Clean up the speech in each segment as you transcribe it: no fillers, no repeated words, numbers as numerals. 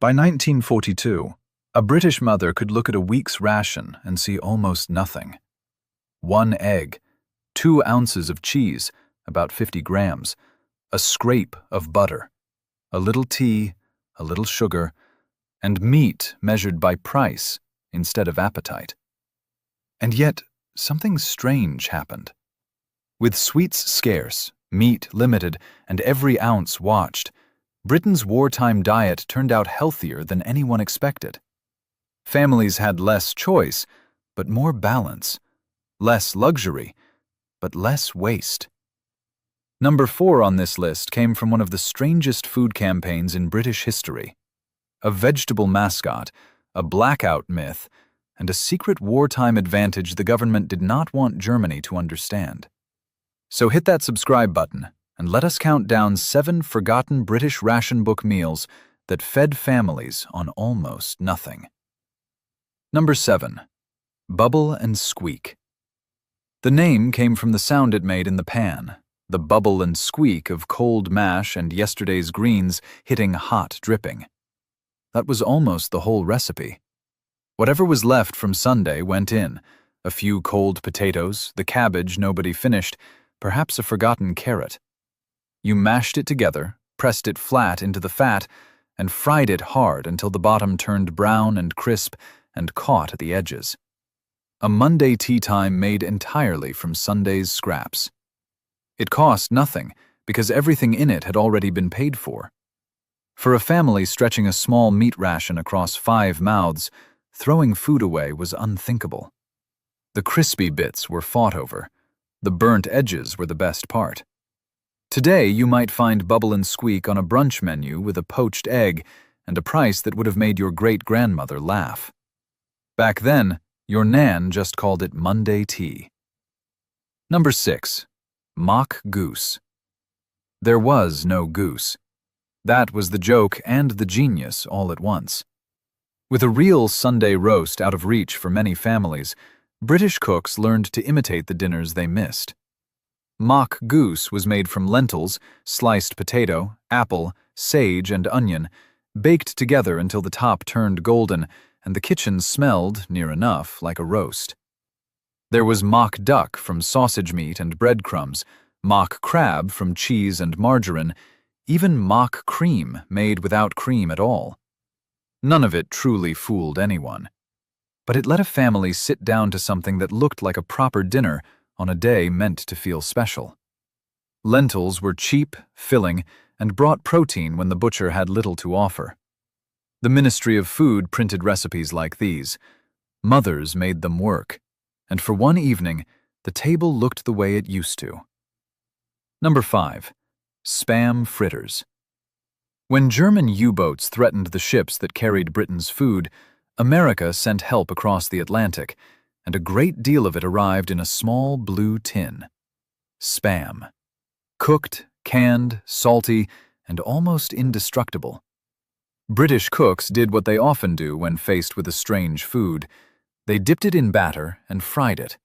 By 1942, a British mother could look at a week's ration and see almost nothing. 1 egg, 2 ounces of cheese, about 50 grams, a scrape of butter, a little tea, a little sugar, and meat measured by price instead of appetite. And yet, something strange happened. With sweets scarce, meat limited, and every ounce watched, Britain's wartime diet turned out healthier than anyone expected. Families had less choice, but more balance, less luxury, but less waste. Number 4 on this list came from one of the strangest food campaigns in British history. A vegetable mascot, a blackout myth, and a secret wartime advantage the government did not want Germany to understand. So hit that subscribe button and let us count down 7 forgotten British ration book meals that fed families on almost nothing. Number 7. Bubble and Squeak. The name came from the sound it made in the pan, the bubble and squeak of cold mash and yesterday's greens hitting hot dripping. That was almost the whole recipe. Whatever was left from Sunday went in, a few cold potatoes, the cabbage nobody finished, perhaps a forgotten carrot. You mashed it together, pressed it flat into the fat, and fried it hard until the bottom turned brown and crisp and caught at the edges. A Monday tea time made entirely from Sunday's scraps. It cost nothing because everything in it had already been paid for. For a family stretching a small meat ration across 5 mouths, throwing food away was unthinkable. The crispy bits were fought over. The burnt edges were the best part. Today you might find Bubble and Squeak on a brunch menu with a poached egg and a price that would have made your great-grandmother laugh. Back then, your Nan just called it Monday tea. Number 6. Mock goose. There was no goose. That was the joke and the genius all at once. With a real Sunday roast out of reach for many families, British cooks learned to imitate the dinners they missed. Mock goose was made from lentils, sliced potato, apple, sage, and onion, baked together until the top turned golden and the kitchen smelled, near enough, like a roast. There was mock duck from sausage meat and breadcrumbs, mock crab from cheese and margarine, even mock cream made without cream at all. None of it truly fooled anyone. But it let a family sit down to something that looked like a proper dinner on a day meant to feel special. Lentils were cheap, filling, and brought protein when the butcher had little to offer. The Ministry of Food printed recipes like these. Mothers made them work, and for one evening, the table looked the way it used to. Number 5. Spam fritters. When German U-boats threatened the ships that carried Britain's food, America sent help across the Atlantic, and a great deal of it arrived in a small blue tin. Spam. Cooked, canned, salty, and almost indestructible. British cooks did what they often do when faced with a strange food. They dipped it in batter and fried it.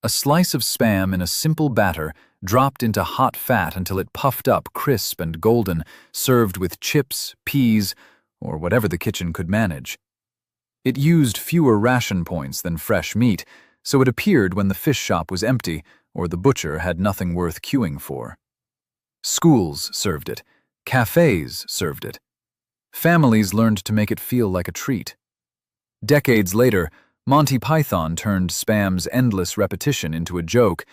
A slice of spam in a simple batter dropped into hot fat until it puffed up crisp and golden, served with chips, peas, or whatever the kitchen could manage. It used fewer ration points than fresh meat, so it appeared when the fish shop was empty or the butcher had nothing worth queuing for. Schools served it. Cafes served it. Families learned to make it feel like a treat. Decades later, Monty Python turned spam's endless repetition into a joke,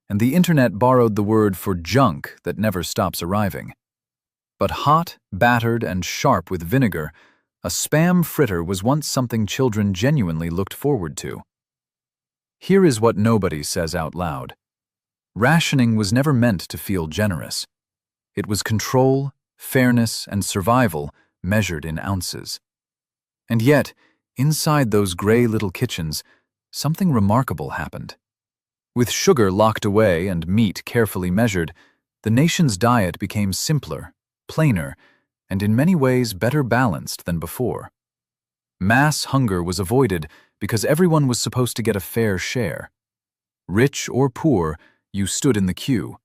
and the internet borrowed the word for junk that never stops arriving. But hot, battered, and sharp with vinegar, a spam fritter was once something children genuinely looked forward to. Here is what nobody says out loud. Rationing was never meant to feel generous. It was control, fairness, and survival measured in ounces. And yet, inside those gray little kitchens, something remarkable happened. With sugar locked away and meat carefully measured, the nation's diet became simpler, plainer, and in many ways better balanced than before. Mass hunger was avoided because everyone was supposed to get a fair share. Rich or poor, you stood in the queue.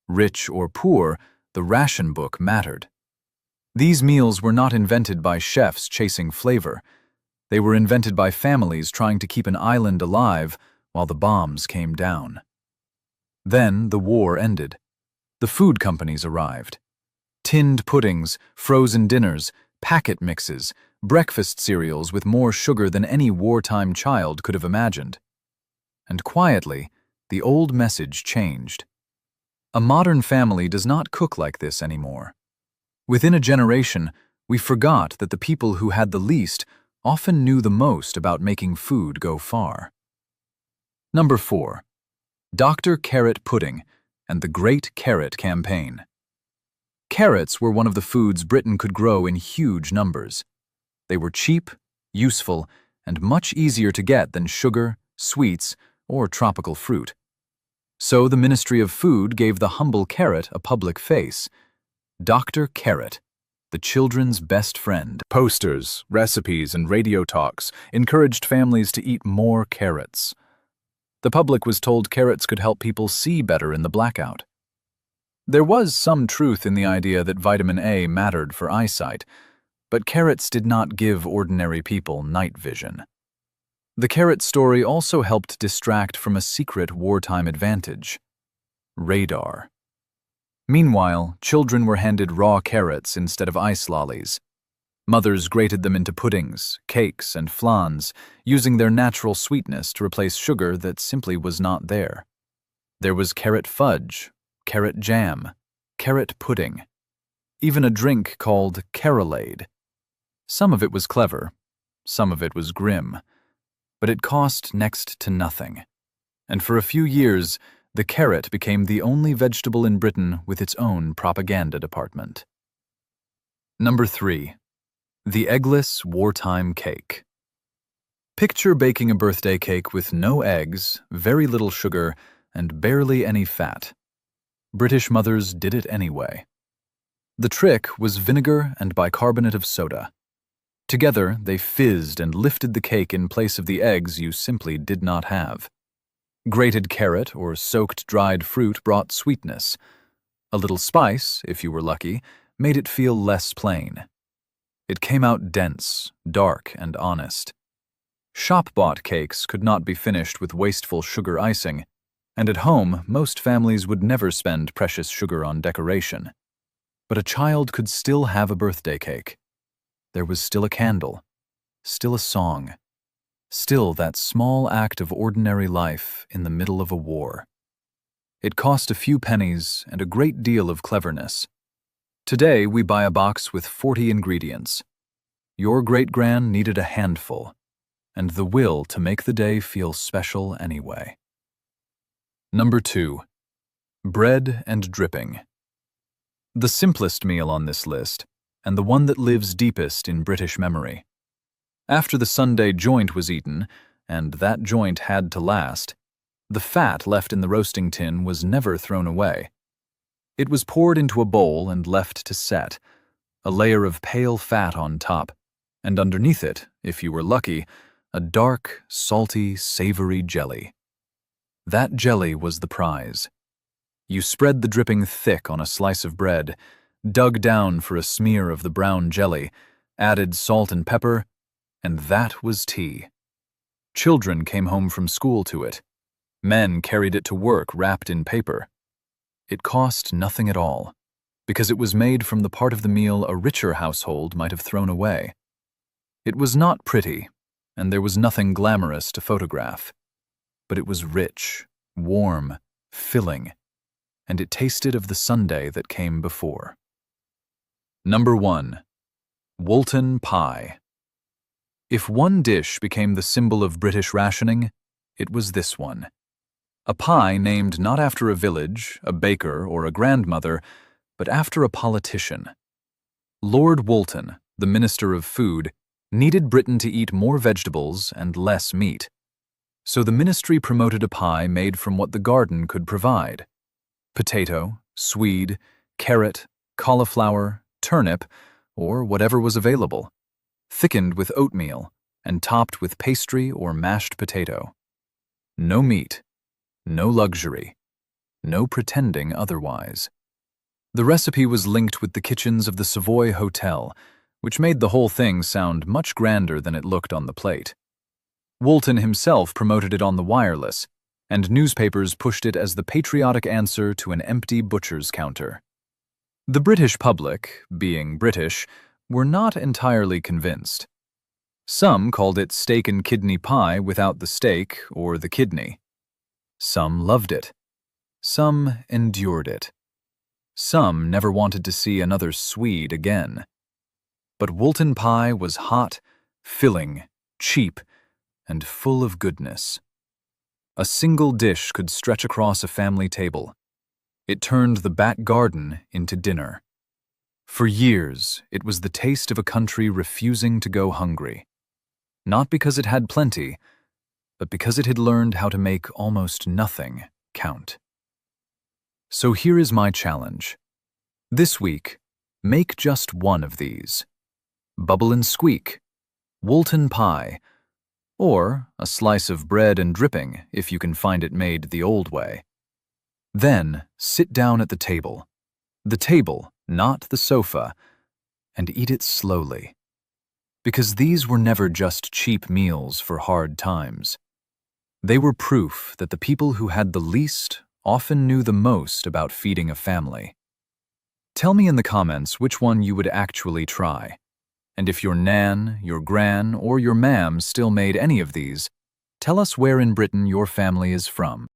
Rich or poor, the ration book mattered. These meals were not invented by chefs chasing flavor. They were invented by families trying to keep an island alive while the bombs came down. Then the war ended. The food companies arrived. Tinned puddings, frozen dinners, packet mixes, breakfast cereals with more sugar than any wartime child could have imagined. And quietly, the old message changed. A modern family does not cook like this anymore. Within a generation, we forgot that the people who had the least often knew the most about making food go far. Number 4. Dr. Carrot Pudding and the Great Carrot Campaign. Carrots were one of the foods Britain could grow in huge numbers. They were cheap, useful, and much easier to get than sugar, sweets, or tropical fruit. So the Ministry of Food gave the humble carrot a public face. Dr. Carrot, the children's best friend. Posters, recipes, and radio talks encouraged families to eat more carrots. The public was told carrots could help people see better in the blackout. There was some truth in the idea that vitamin A mattered for eyesight, but carrots did not give ordinary people night vision. The carrot story also helped distract from a secret wartime advantage: radar. Meanwhile, children were handed raw carrots instead of ice lollies. Mothers grated them into puddings, cakes, and flans, using their natural sweetness to replace sugar that simply was not there. There was carrot fudge, carrot jam, carrot pudding, even a drink called carolade. Some of it was clever, some of it was grim, but it cost next to nothing. And for a few years, the carrot became the only vegetable in Britain with its own propaganda department. Number 3. The eggless wartime cake. Picture baking a birthday cake with no eggs, very little sugar, and barely any fat. British mothers did it anyway. The trick was vinegar and bicarbonate of soda. Together, they fizzed and lifted the cake in place of the eggs you simply did not have. Grated carrot or soaked dried fruit brought sweetness. A little spice, if you were lucky, made it feel less plain. It came out dense, dark, and honest. Shop-bought cakes could not be finished with wasteful sugar icing, and at home, most families would never spend precious sugar on decoration. But a child could still have a birthday cake. There was still a candle, still a song, still that small act of ordinary life in the middle of a war. It cost a few pennies and a great deal of cleverness. Today, we buy a box with 40 ingredients. Your great-gran needed a handful, and the will to make the day feel special anyway. Number 2. Bread and dripping. The simplest meal on this list, and the one that lives deepest in British memory. After the Sunday joint was eaten, and that joint had to last, the fat left in the roasting tin was never thrown away. It was poured into a bowl and left to set, a layer of pale fat on top, and underneath it, if you were lucky, a dark, salty, savory jelly. That jelly was the prize. You spread the dripping thick on a slice of bread, dug down for a smear of the brown jelly, added salt and pepper, and that was tea. Children came home from school to it. Men carried it to work wrapped in paper. It cost nothing at all, because it was made from the part of the meal a richer household might have thrown away. It was not pretty, and there was nothing glamorous to photograph, but it was rich, warm, filling, and it tasted of the Sunday that came before. Number 1. Woolton Pie. If one dish became the symbol of British rationing, it was this one. A pie named not after a village, a baker, or a grandmother, but after a politician. Lord Woolton, the Minister of Food, needed Britain to eat more vegetables and less meat. So the ministry promoted a pie made from what the garden could provide: potato, swede, carrot, cauliflower, turnip, or whatever was available, thickened with oatmeal and topped with pastry or mashed potato. No meat, no luxury, no pretending otherwise. The recipe was linked with the kitchens of the Savoy Hotel, which made the whole thing sound much grander than it looked on the plate. Woolton himself promoted it on the wireless, and newspapers pushed it as the patriotic answer to an empty butcher's counter. The British public, being British, were not entirely convinced. Some called it steak and kidney pie without the steak or the kidney. Some loved it. Some endured it. Some never wanted to see another Swede again. But Woolton Pie was hot, filling, cheap, and full of goodness. A single dish could stretch across a family table. It turned the back garden into dinner. For years, it was the taste of a country refusing to go hungry. Not because it had plenty, but because it had learned how to make almost nothing count. So here is my challenge. This week, make just one of these. Bubble and Squeak, Woolton Pie, or a slice of bread and dripping if you can find it made the old way. Then sit down at the table, not the sofa, and eat it slowly. Because these were never just cheap meals for hard times. They were proof that the people who had the least often knew the most about feeding a family. Tell me in the comments which one you would actually try. And if your nan, your gran, or your mam still made any of these, tell us where in Britain your family is from.